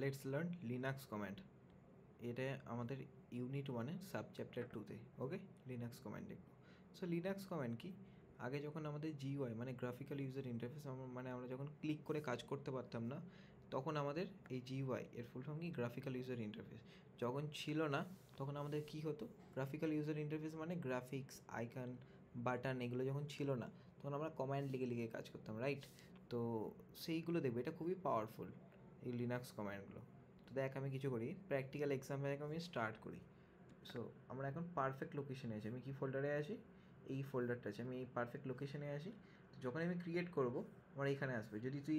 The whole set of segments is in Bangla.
Let's learn Linux command. এটা আমাদের ইউনিট 1-এ সাবচ্যাপ্টার 2-তে। ওকে, লিনাক্স কমান্ড দেখব। সো লিনাক্স কমান্ড কি? আগে যখন আমাদের জিইউআই মানে গ্রাফিক্যাল ইউজার ইন্টারফেস মানে আমরা যখন ক্লিক করে কাজ করতে পারতাম না, তখন আমাদের এই জিইউআই এর ফুল ফর্ম কি? Graphical user interface. যখন ছিল না তখন আমাদের কি হতো? গ্রাফিক্যাল ইউজার ইন্টারফেস মানে গ্রাফিক্স, আইকন, বাটন এগুলো যখন ছিল না তখন আমরা কমান্ড লিখে লিখে কাজ করতাম, রাইট? তো সেইগুলো দেখবে, এটা খুবই পাওয়ারফুল এই লিনাক্স কমান্ডগুলো। তো দেখ আমি কিছু করি, প্র্যাকটিক্যাল এক্সাম থেকে আমি স্টার্ট করি। সো আমরা এখন পারফেক্ট লোকেশনে আছি। আমি কি ফোল্ডারে আছি? এই ফোল্ডারটা আছে, আমি এই পারফেক্ট লোকেশনে আছি। তো যখন আমি ক্রিয়েট করব আমার এইখানে আসবে। যদি তুই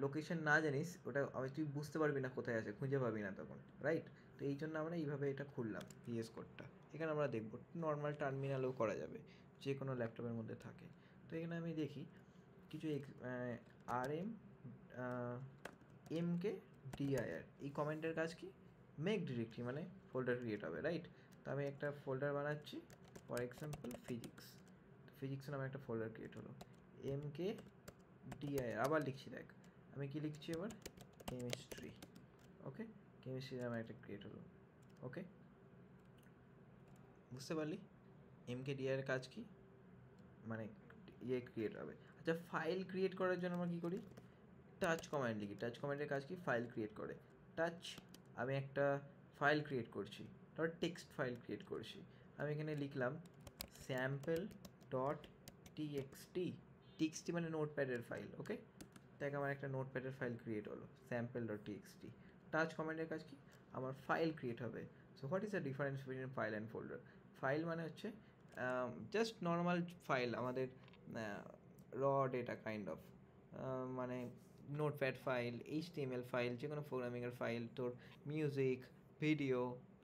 লোকেশন না জানিস, ওটা তুই বুঝতে পারবি না কোথায় আছে, খুঁজে পাবি না তখন, রাইট? তো এই জন্য আমরা এইভাবে এটা খুললাম ভিএস কোডটা। এখানে আমরা দেখব, নর্মাল টার্মিনালেও করা যাবে, যে কোনো ল্যাপটপের মধ্যে থাকে। তো এখানে আমি দেখি কিছু এমকে ডিআইআর এই কমেন্টের কাজ কি? মেক ডিরেক্টরি মানে ফোল্ডার ক্রিয়েট হবে, রাইট? তো আমি একটা ফোল্ডার বানাচ্ছি, ফর এক্সাম্পল ফিজিক্স। ফিজিক্স নামে একটা ফোল্ডার ক্রিয়েট হলো। এমকে ডিআইআর আবার লিখছি, দেখ আমি কি লিখছি এবার? কেমিস্ট্রি। ওকে, কেমিস্ট্রি নামে একটা ক্রিয়েট হলো। ওকে, বুঝতে পারলি এমকে ডিআইআর কাজ কি? মানে ক্রিয়েট হবে। আচ্ছা, ফাইল ক্রিয়েট করার জন্য আমরা কী করি? টাচ কমান্ড লিখি। টাচ কমান্ডের কাজ কি? ফাইল ক্রিয়েট করে। টাচ, আমি একটা ফাইল ক্রিয়েট করছি, ধর টেক্সট ফাইল ক্রিয়েট করছি। আমি এখানে লিখলাম স্যাম্পল ডট টিএক্সটি। টিএক্সটি মানে নোটপ্যাডের ফাইল। ওকে, দেখ আমার একটা নোটপ্যাডের ফাইল ক্রিয়েট হলো, স্যাম্পল ডট টিএক্সটি। টাচ কমান্ডের কাজ কি? আমার ফাইল ক্রিয়েট হবে। So what is the difference between file and folder? File মানে হচ্ছে জাস্ট নর্মাল ফাইল, আমাদের র ডেটা কাইন্ড অফ, মানে নোটপ্যাড ফাইল, এইচটিএমএল ফাইল, যে কোনো প্রোগ্রামিংয়ের ফাইল, তোর মিউজিক, ভিডিও,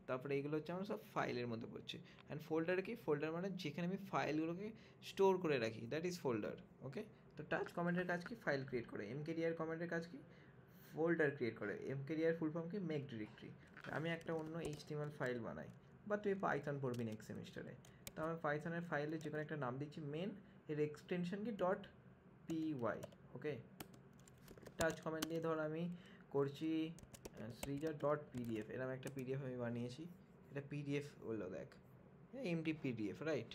তারপরে এইগুলো হচ্ছে আমার সব ফাইলের মধ্যে পড়ছে। অ্যান্ড ফোল্ডার কি? ফোল্ডার মানে যেখানে আমি ফাইলগুলোকে স্টোর করে রাখি, দ্যাট ইজ ফোল্ডার। ওকে, তো টাচ কমান্ডের কাজ কি? ফাইল ক্রিয়েট করে। এমকেডিআর কমান্ডের কাজ কি? ফোল্ডার ক্রিয়েট করে। এমকেডিআর ফুল ফর্ম কি? Make directory. আমি একটা অন্য এইচটিএমএল ফাইল বানাই, বা তুই পাইথন পড়বি নেক্সট সেমিস্টারে, তো আমি পাইথনের ফাইলে যে কোনো একটা নাম দিচ্ছি মেন, এর এক্সটেনশন কি? Dot P Y. Okay, touch command দিয়ে ধর আমি করছি সৃজা ডট পিডিএফ, এরকম একটা পিডিএফ আমি বানিয়েছি। এটা পিডিএফ বললো, দেখ এমডি পিডিএফ, রাইট?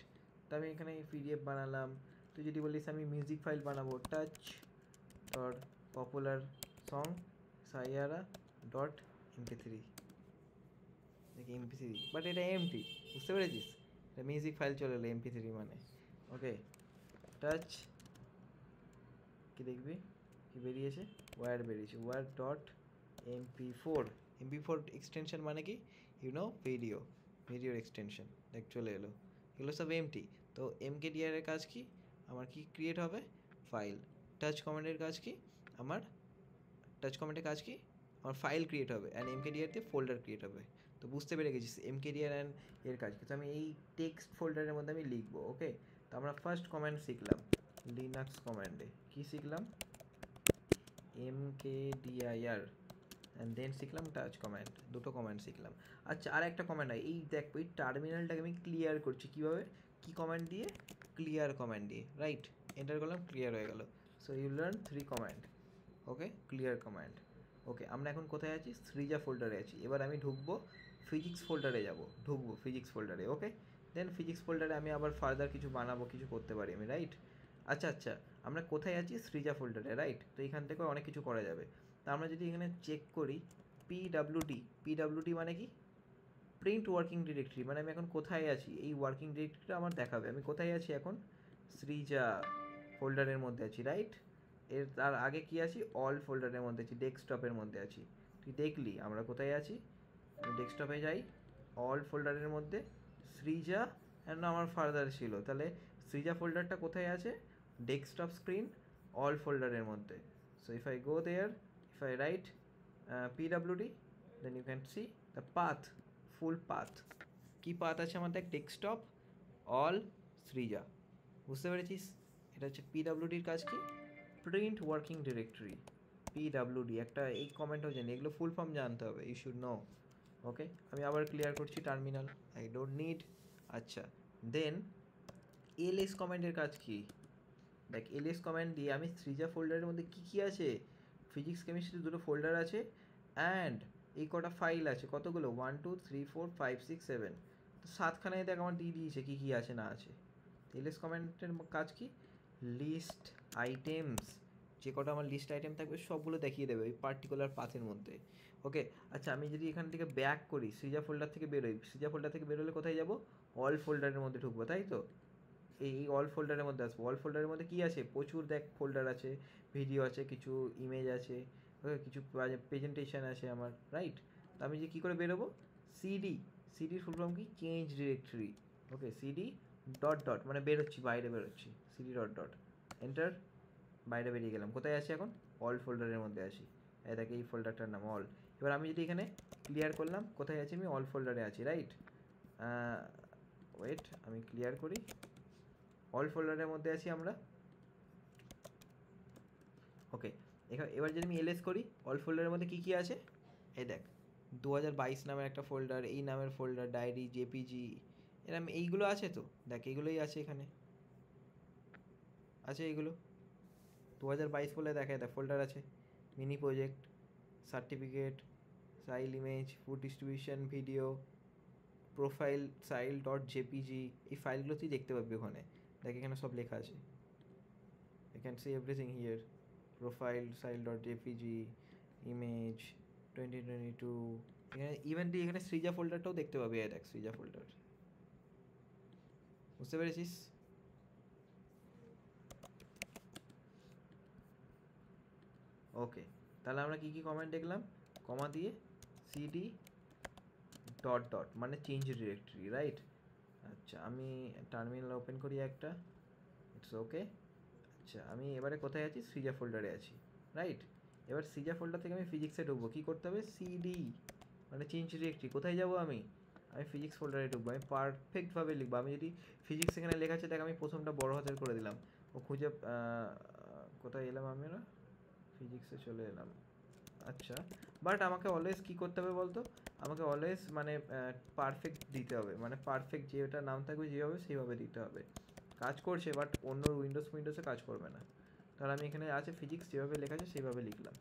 তো আমি এখানে পিডিএফ বানালাম। তুই যদি বলিস আমি মিউজিক ফাইল বানাবো, টাচ ধর popular song Saiyaara dot MP3. দেখি এমপি3, বাট এটা এমটি, বুঝতে পেরেছিস? এটা মিউজিক ফাইল চলে এলো এমপি3 মানে। ওকে, টাচ, কি দেখবি কি বেরিয়েছে? ওয়্যার বেরিয়েছে, wire dot MP4। MP4 extension মানে কি? ভিডিও, ভিডিওর এক্সটেনশন, দেখ চলে এলো। এগুলো সব এমটি। তো এমকেডিআর এর কাজ কি? আমার কি ক্রিয়েট হবে? ফাইল। টাচ কমান্ডের কাজ কি? আমার টাচ কমান্ডের কাজ কি? আমার ফাইল ক্রিয়েট হবে, অ্যান্ড এমকেডিআর দিয়ে ফোল্ডার ক্রিয়েট হবে। তো বুঝতে পেরে গেছিস এমকেডিআর অ্যান্ড এর কাজ কি? তো আমি এই টেক্সট ফোল্ডারের মধ্যে আমি লিখবো। ওকে, তো আমরা ফার্স্ট কমান্ড শিখলাম লিনাক্স কমান্ডে, কি শিখলাম? mkdir, অ্যান্ড দেন শিখলাম টাচ কমান্ড, দুটো কমান্ড শিখলাম। আচ্ছা, আর একটা কমান্ড হয়, এই দেখ এই টার্মিনালটাকে আমি ক্লিয়ার করছি কীভাবে? কী কমান্ড দিয়ে? ক্লিয়ার কমান্ড দিয়ে, রাইট? এন্টার করলাম, ক্লিয়ার হয়ে গেল। So you learn 3 command. Okay, clear command. Okay, আমরা এখন কোথায় আছি? সৃজা ফোল্ডারে আছি। এবার আমি ঢুকবো ফিজিক্স ফোল্ডারে, ঢুকবো ফিজিক্স ফোল্ডারে। ওকে, দেন ফিজিক্স ফোল্ডারে আমি আবার ফার্দার কিছু বানাবো, কিছু করতে পারি আমি, রাইট? আচ্ছা আচ্ছা, আমরা কোথায় আছি? সৃজা ফোল্ডারে, রাইট? তো এখান থেকে অনেক কিছু করা যাবে। তা আমরা যদি এখানে চেক করি পিডাব্লিউডি মানে কি? প্রিন্ট ওয়ার্কিং ডিরেক্টরি, মানে আমি এখন কোথায় আছি এই ওয়ার্কিং ডিরেক্টরিটা আমার দেখাবে। আমি কোথায় আছি এখন? সৃজা ফোল্ডারের মধ্যে আছি, রাইট? এর তার আগে কি আছি? অল ফোল্ডারের মধ্যে আছি, ডেস্কটপের মধ্যে আছি। তুই দেখলি আমরা কোথায় আছি? আমি ডেস্কটপে যাই, অল ফোল্ডারের মধ্যে সৃজা, অ্যান্ড আমার ফার্দার ছিল, তাহলে সৃজা ফোল্ডারটা কোথায় আছে? ডেস্কটপ স্ক্রিন, অল ফোল্ডারের মধ্যে। So if I go there, if I write pwd, then you can see the path, full path। কি পাথ আছে আমার? দেখ ডেস্কটপ, অল, সৃজা। বুঝতে পেরেছিস? এটা হচ্ছে পিডাব্লিউডির কাজ কি? Print working directory, PWD. একটা এই কমেন্টও জানি, এগুলো ফুল ফর্ম জানতে হবে, ইউ শুড নো। ওকে, আমি আবার ক্লিয়ার করছি টার্মিনাল, আই ডোন্ট নিড। আচ্ছা, দেন এলএস কমেন্টের কাজ কি? দেখ এলএস কমেন্ট দিয়ে আমি সৃজা ফোল্ডারের মধ্যে কী কী আছে? ফিজিক্স কেমিস্ট্রি দুটো ফোল্ডার আছে, অ্যান্ড এই কটা ফাইল আছে কতগুলো 1 2 3 4 5 6 7 তো 7খানায় দেখ আমার দিয়ে দিয়েছে কী কী আছে না আছে। এলএস কমেন্টের কাজ কি লিস্ট আইটেমস যে কটা আমার লিস্ট আইটেম থাকবে সবগুলো দেখিয়ে দেবে ওই পার্টিকুলার পাথের মধ্যে। ওকে আচ্ছা আমি যদি এখান থেকে ব্যাক করি সিজা ফোল্ডার থেকে বেরোই সিজা ফোল্ডার থেকে বেরোলে কোথায় যাব অল ফোল্ডারের মধ্যে ঢুকবো তাই তো এই অল ফোল্ডারের মধ্যে আসবো অল ফোল্ডারের মধ্যে কী আছে প্রচুর দেখ ফোল্ডার আছে ভিডিও আছে কিছু ইমেজ আছে ওকে কিছু প্রেজেন্টেশন আছে আমার রাইট। তো আমি যে কী করে বেরোবো সিডি সিডির ফুল ফর্ম কি চেঞ্জ ডিরেক্টরি ওকে সিডি ডট ডট মানে বেরোচ্ছি বাইরে বেরোচ্ছি সিডি ডট ডট এন্টার বাইরে বেরিয়ে গেলাম কোথায় আছি এখন অল ফোল্ডারের মধ্যে আছি এই দেখে এই ফোল্ডারটার নাম অল। এবার আমি যদি এখানে ক্লিয়ার করলাম কোথায় আছি আমি অল ফোল্ডারে আছি রাইট ওয়েট আমি ক্লিয়ার করি অল ফোল্ডারের মধ্যে আছি আমরা ওকে এবার যদি আমি এলএস করি অল ফোল্ডারের মধ্যে কী কী আছে এই দেখ 2022 নামের একটা ফোল্ডার এই নামের ফোল্ডার ডায়েরি জেপিজি এরকম এইগুলো আছে তো দেখ এইগুলোই আছে এখানে আছে এইগুলো 2022 বলে দেখায় দেখ ফোল্ডার আছে মিনি প্রজেক্ট সার্টিফিকেট সাইল image food distribution video profile সাইল ডট জেপিজি এই ফাইলগুলো তুই দেখতে পাবি ওখানে দেখ এখানে সব লেখা আছে you can see everything here profile style.jpg image 2022 এখানে ইভেন তুই এখানে সৃজা ফোল্ডারটাও দেখতে পাবি এই দেখ সৃজা ফোল্ডার বুঝতে পেরেছিস ওকে তাহলে আমরা কি কি কমেন্ট দেখলাম কমা দিয়ে সিডি ডট ডট মানে চেঞ্জ ডিরেক্টরি রাইট। আচ্ছা আমি টার্মিনাল ওপেন করি একটা ইটস ওকে। আচ্ছা আমি এবারে কোথায় আছি সৃজা ফোল্ডারে আছি রাইট। এবার সৃজা ফোল্ডার থেকে আমি ফিজিক্সে ঢুকবো কী করতে হবে সিডি মানে চেঞ্জ ডিরেক্টরি কোথায় যাব আমি ফিজিক্স ফোল্ডারে ঢুকবো আমি পারফেক্টভাবে লিখবো আমি যদি ফিজিক্স এখানে লেখা আছে দেখ আমি প্রথমটা বড় হাতের করে দিলাম ও খুঁজে কোথায় এলাম আমি না ফিজিক্সে চলে এলাম। আচ্ছা বাট আমাকে অলওয়েজ কী করতে হবে বলতো আমাকে অলওয়েজ মানে পারফেক্ট দিতে হবে মানে পারফেক্ট যেটা নাম থাকবে যেভাবে সেইভাবে দিতে হবে কাজ করছে বাট অন্য উইন্ডোজে কাজ করবে না। তাহলে আমি এখানে আছে ফিজিক্স যেভাবে লেখা আছে সেইভাবে লিখলাম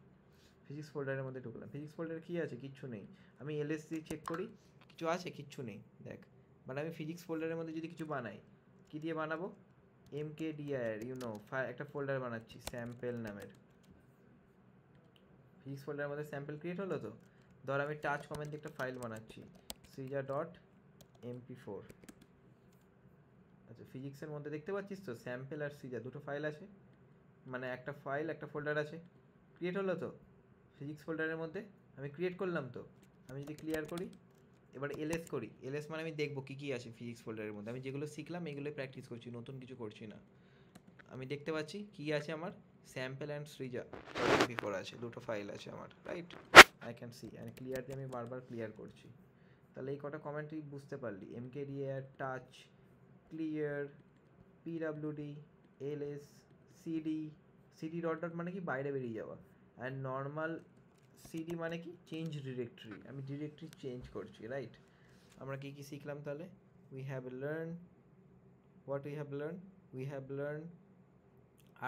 ফিজিক্স ফোল্ডারের মধ্যে ঢুকলাম ফিজিক্স ফোল্ডারে কী আছে কিচ্ছু নেই আমি এলএসসি চেক করি কিছু আছে কিচ্ছু নেই দেখ মানে আমি ফিজিক্স ফোল্ডারের মধ্যে যদি কিছু বানাই কী দিয়ে বানাবো MKDIR একটা ফোল্ডার বানাচ্ছি স্যাম্পেল নামের ফিজিক্স ফোল্ডারের মধ্যে স্যাম্পল ক্রিয়েট হলো তো ধর আমি টাচ কমেন্ট দিয়ে একটা ফাইল বানাচ্ছি সৃজা ডট MP4 আচ্ছা ফিজিক্সের মধ্যে দেখতে পাচ্ছিস তো স্যাম্পল আর সৃজা দুটো ফাইল আছে মানে একটা ফাইল একটা ফোল্ডার আছে ক্রিয়েট হলো তো ফিজিক্স ফোল্ডারের মধ্যে আমি ক্রিয়েট করলাম তো আমি যদি ক্লিয়ার করি এবার এলএস করি এলএস মানে আমি দেখবো কী কী আছে ফিজিক্স ফোল্ডারের মধ্যে আমি যেগুলো শিখলাম এগুলোই প্র্যাকটিস করছি নতুন কিছু করছি না। আমি দেখতে পাচ্ছি কী আছে আমার স্যাম্পল অ্যান্ড সৃজা MP4 আছে দুটো ফাইল আছে আমার right I can see and clear দিয়ে আমি বারবার ক্লিয়ার করছি। তাহলে এই কটা কমেন্টই বুঝতে পারলি MKDIR touch clear PWD LS CD dot dot মানে কি বাইরে বেরিয়ে যাওয়া অ্যান্ড নর্মাল সিডি মানে কি চেঞ্জ ডিরেক্টরি আমি ডিরেক্টরি চেঞ্জ করছি রাইট। আমরা কী কী শিখলাম তাহলে উই হ্যাভ লার্ন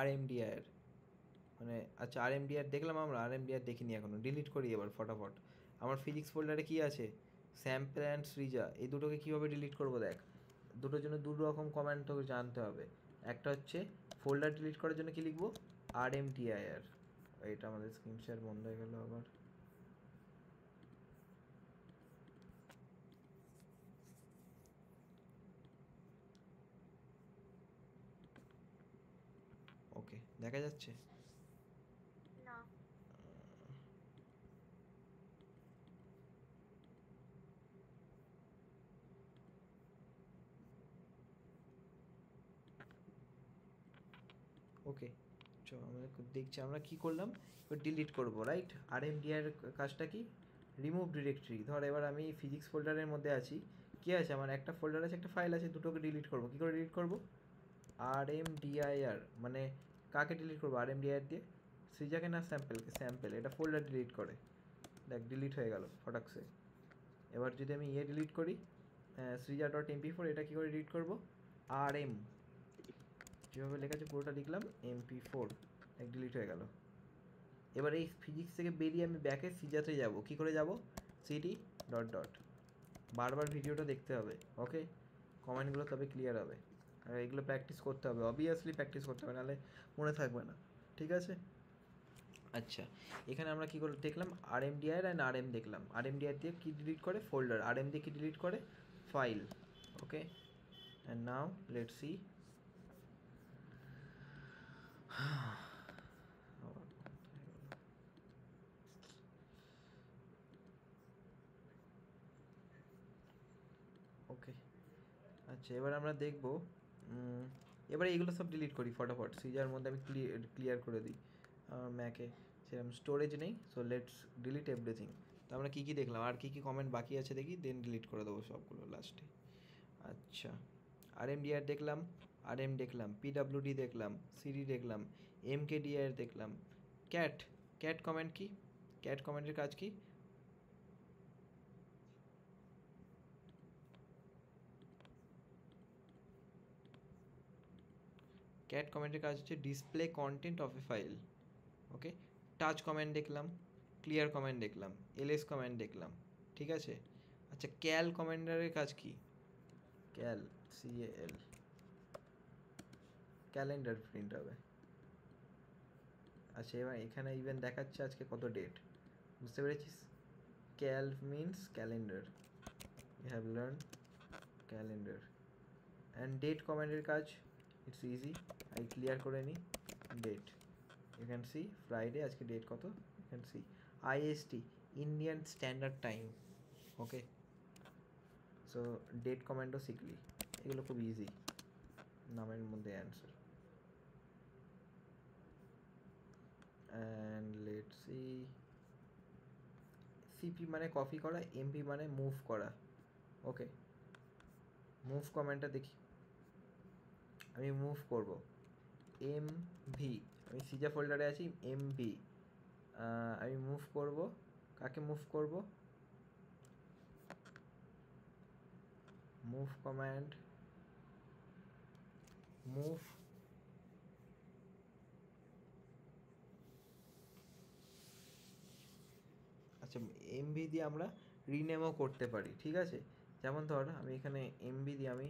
RMDIR মানে আচ্ছা RMDIR দেখলাম আমরা RMDIR দেখিনি এখনো ডিলিট করি এবার ফটাফট। আমার ফিজিক্স ফোল্ডারে কি আছে স্যাম্পল অ্যান্ড সৃজা এই দুটোকে কীভাবে ডিলিট করবো দেখ দুটোর জন্য দুটো রকম কমেন্ট তোকে জানতে হবে একটা হচ্ছে ফোল্ডার ডিলিট করার জন্য কি লিখবো RMDIR এটা আমাদের স্ক্রিন শেয়ার বন্ধ হয়ে গেল আবার ওকে দেখা যাচ্ছে না ওকে চলো আমরা দেখছি আমরা কি করলাম এবার ডিলিট করবো রাইট RMDIR কাজটা কি রিমুভ ডিরেক্টরি ধর এবার আমি ফিজিক্স ফোল্ডারের মধ্যে আছি কি আছে আমার একটা ফোল্ডার আছে একটা ফাইল আছে দুটোকে ডিলিট করবো কী করে ডিলিট করবো RMDIR মানে কাকে ডিলিট করবো RMDIR দিয়ে সৃজাকে না স্যাম্পেলকে স্যাম্পেল এটা ফোল্ডার ডিলিট করে দেখ ডিলিট হয়ে গেল ফটাকসে। এবার যদি আমি ডিলিট করি সৃজা ডট MP4 এটা কী করে ডিলিট করবো RM যেভাবে লেখা আছে পুরোটা লিখলাম MP4 এক ডিলিট হয়ে গেল এবার এই ফিজিক্স থেকে বেরিয়ে আমি ব্যাকে সিজাতে যাব, কি করে যাব? সিডি ডট ডট, বারবার ভিডিওটা দেখতে হবে, ওকে? কমেন্টগুলো তবে ক্লিয়ার হবে, আর এগুলো প্র্যাকটিস করতে হবে, অবভিয়াসলি প্র্যাকটিস করতে হবে, নাহলে মনে থাকবে না, ঠিক আছে? আচ্ছা, এখানে আমরা কী করে দেখলাম? RMDIR অ্যান্ড RM দেখলাম। RMDIR দিয়ে কী ডিলিট করে? ফোল্ডার। RM দিয়ে কী ডিলিট করে? File, okay? And now let's see. Okay, আচ্ছা, এবার আমরা দেখব, এবারে এগুলো সব ডিলিট করি ফটাফট, সিজার মধ্যে আমি ক্লিয়ার করে দিই। ম্যাকে সেরকম স্টোরেজ নেই, সো লেটস ডিলিট এভরিথিং। তো আমরা কী কী দেখলাম, আর কী কী কমেন্ট বাকি আছে দেখি, দেন ডিলিট করে দেবো সবগুলো লাস্টে। আচ্ছা, RMDIR দেখলাম, RM দেখলাম, PWD দেখলাম, CD দেখলাম, MKDIR দেখলাম, ক্যাট, ক্যাট কমেন্ট কি? ক্যাট কমেন্টের কাজ কি? ক্যাট কমেন্টের কাজ হচ্ছে display content of A file, okay? Touch comment দেখলাম, ক্লিয়ার কমেন্ট দেখলাম, LS কমেন্ট দেখলাম, ঠিক আছে? আচ্ছা, ক্যাল কমেন্ডারের কাজ কি? ক্যাল, CAL, ক্যালেন্ডার প্রিন্ট হবে। আচ্ছা, এবার এখানে ইভেন দেখাচ্ছে আজকে কত ডেট, বুঝতে পেরেছিস? Cal means calendar, you have learn calendar. And date কমেন্টের কাজ, ইটস ইজি, আমি ক্লিয়ার করে নিই। Date, you can see Friday, আজকে ডেট কত, you can see. IST, Indian standard time, okay? So date কমেন্টও শিখলি, এগুলো খুব ইজি, নামের মধ্যে answer. And let's see, CP মানে কপি করা, MP মানে মুভ করা, ওকে? মুভ কমেন্টটা দেখি, আমি মুভ করব MV, আমি সিজা ফোল্ডারে আছি, MV, আমি মুভ করব, কাকে মুভ করব? মুভ কমান্ড, মুভ, আচ্ছা, MV দিয়ে আমরা রিনেমও করতে পারি, ঠিক আছে? যেমন ধর আমি এখানে MV দিয়ে আমি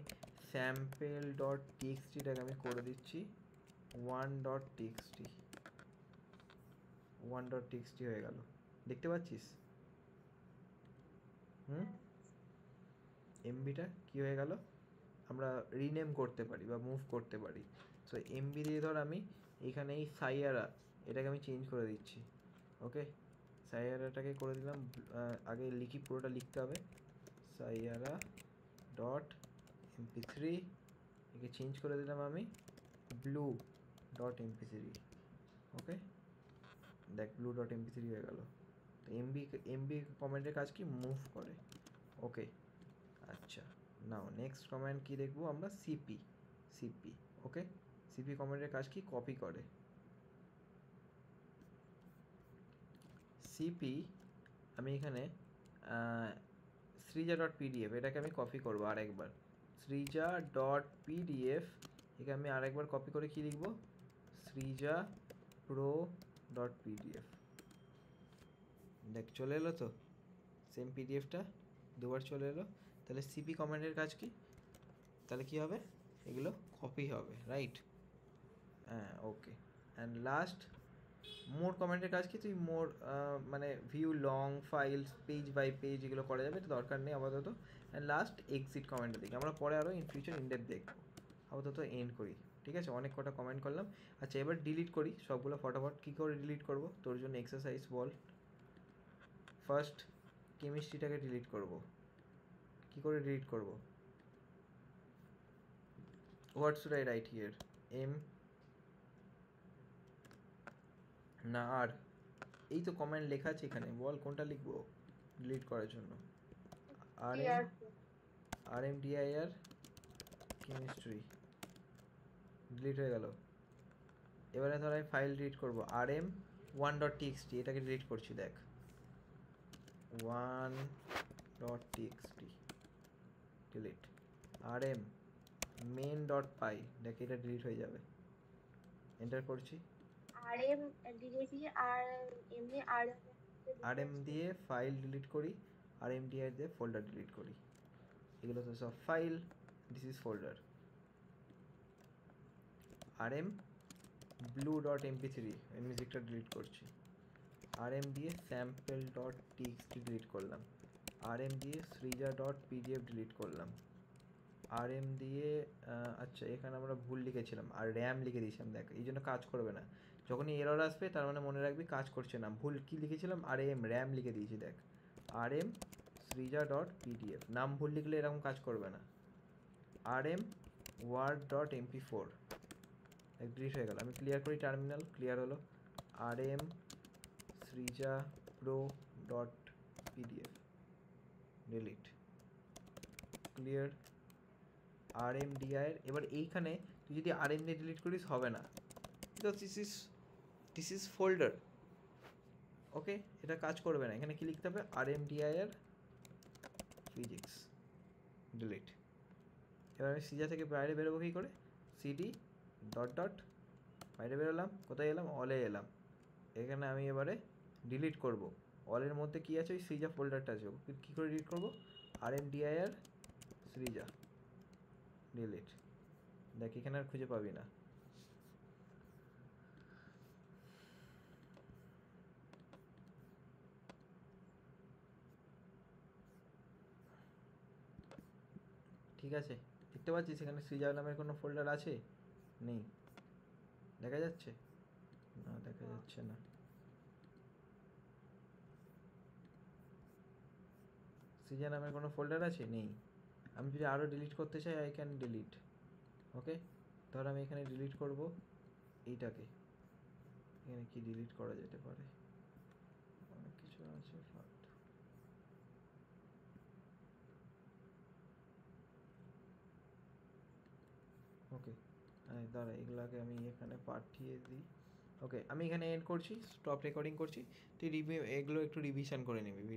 স্যাম্পল ডট টিএক্সটিটাকে আমি করে দিচ্ছি 1.txt, 1.txt হয়ে গেল, দেখতে পাচ্ছিস? MVটা কি হয়ে গেল? আমরা রিনেম করতে পারি বা মুভ করতে পারি। সো MV দিয়ে ধর আমি এখানে এই সাইয়ারা, এটাকে আমি চেঞ্জ করে দিচ্ছি, ওকে? সাইয়ারাটাকে করে দিলাম, আগে লিখি, পুরোটা লিখতে হবে, সাইয়ারা ডট MP3, একে চেঞ্জ করে দিলাম আমি ব্লু ডট MP3, ওকে? দেখ, ব্লু ডট MP3 হয়ে গেল। তো MV কমেন্টের কাজ কি? মুভ করে, ওকে? আচ্ছা, নাও নেক্সট কমেন্ট কি দেখবো আমরা? CP, ওকে? CP কমেন্টের কাজ কি? কপি করে। CP, আমি এখানে সৃজা ডট PDF, এটাকে আমি কপি করবো আরেকবার, সৃজা ডট PDF, একে আমি আরেকবার কপি করে কি লিখবো? সৃজা প্রো ডট PDF, দেখ চলে এলো তো, সেম PDFটা দুবার চলে এলো। তাহলে CP কমেন্টের কাজ কি? তাহলে কি হবে? এগুলো কপি হবে, রাইট? হ্যাঁ, ওকে। অ্যান্ড লাস্ট, মোর কমেন্টের কাজ কি? তুই মোর মানে view long files, page by page, এগুলো করা যাবে, এটা দরকার নেই আপাতত। অ্যান্ড লাস্ট এক্সিট কমেন্টটা দেখি, আমরা পরে আরও ইন ফিউচার ইনডেপথ দেখবো, আপাতত এন্ড করি, ঠিক আছে? অনেক কটা কমেন্ট করলাম। আচ্ছা, এবার ডিলিট করি সবগুলো ফটাফট। কী করে ডিলিট করবো? তোর জন্য এক্সারসাইজ বল। ফার্স্ট কেমিস্ট্রিটাকে ডিলিট করব, কী করে ডিলিট করব? What should I right here? M না আর? এই তো কমেন্ট লেখা আছে এখানে, বল কোনটা লিখবো ডিলিট করার জন্য? RMDIR কেমিস্ট্রি ডিলিট হয়ে গেল। এবারে ধর আমি ফাইল ডিলিট করবো, RM1.txt, এটাকে ডিলিট করছি, দেখ 1.txt ডিলিট। RM main.py, দেখ এটা ডিলিট হয়ে যাবে, এন্টার করছি, RM দিয়েছি আর এমনি rm দিয়ে ফাইল ডিলিট করি, rmdir দিয়ে ফোল্ডার ডিলিট করি। এগুলো তো সব file, this is folder. rm blue.mp3 এই মিউজিকটা ডিলিট করছি। rm দিয়ে sample.txt ডিলিট করলাম। rm দিয়ে srija.pdf ডিলিট করলাম। rm দিয়ে আচ্ছা এখানে আমরা ভুল লিখেছিলাম আর র্যাম লিখে দিয়েছিলাম, দেখ এই জন্য কাজ করবে না। যখনই এরর আসবে তার মানে মনে রাখবি কাজ করছে না, ভুল কি লিখেছিলাম, র্যাম লিখে দিয়েছি দেখ। rm srija.pdf নাম ভুল লিখলে এরকম কাজ করবে না। rm word.mp4 ডিলিট হয়ে গেল। আমি ক্লিয়ার করি, টার্মিনাল ক্লিয়ার হলো। rm srija pro.pdf delete clear. rmdir এবার এইখানে তুই যদি rm দিয়ে ডিলিট করিস হবে না, বিকজ দিস ইজ ফোল্ডার। ওকে, এটা কাজ করবে না। এখানে কি লিখতে হবে, rmdir physics ডিলিট। এবার আমি সিজা থেকে বাইরে বেরোবো কী করে, cd ডট ডট বাইরে বেরোলাম, কোথায় এলাম, অলে এলাম। এখানে আমি এবারে ডিলিট করব, অলের মধ্যে কী আছে, ওই সৃজা ফোল্ডারটা আছে। কী করে ডিলিট করবো, rmdir সৃজা ডিলিট। দেখ এখানে আর খুঁজে পাবি না। ঠিক আছে, দেখতে পাচ্ছিস এখানে সৃজা নামের কোনো ফোল্ডার আছে, নেই, দেখা যাচ্ছে না, দেখা যাচ্ছে না। সৃজা নামের কোনো ফোল্ডার আছে, নেই। আমি যদি আরও ডিলিট করতে চাই আই ক্যান ডিলিট। ওকে, ধর আমি এখানে ডিলিট করব এইটাকে। এখানে কি ডিলিট করা যেতে পারে, অনেক কিছু আছে ফালতু। ওকে, দাঁড়া এগুলাকে আমি এখানে পাঠিয়ে দিই। ওকে, আমি এখানে এন্ড করছি, স্টপ রেকর্ডিং করছি। তুই এগুলো একটু রিভিশন করে নিবি।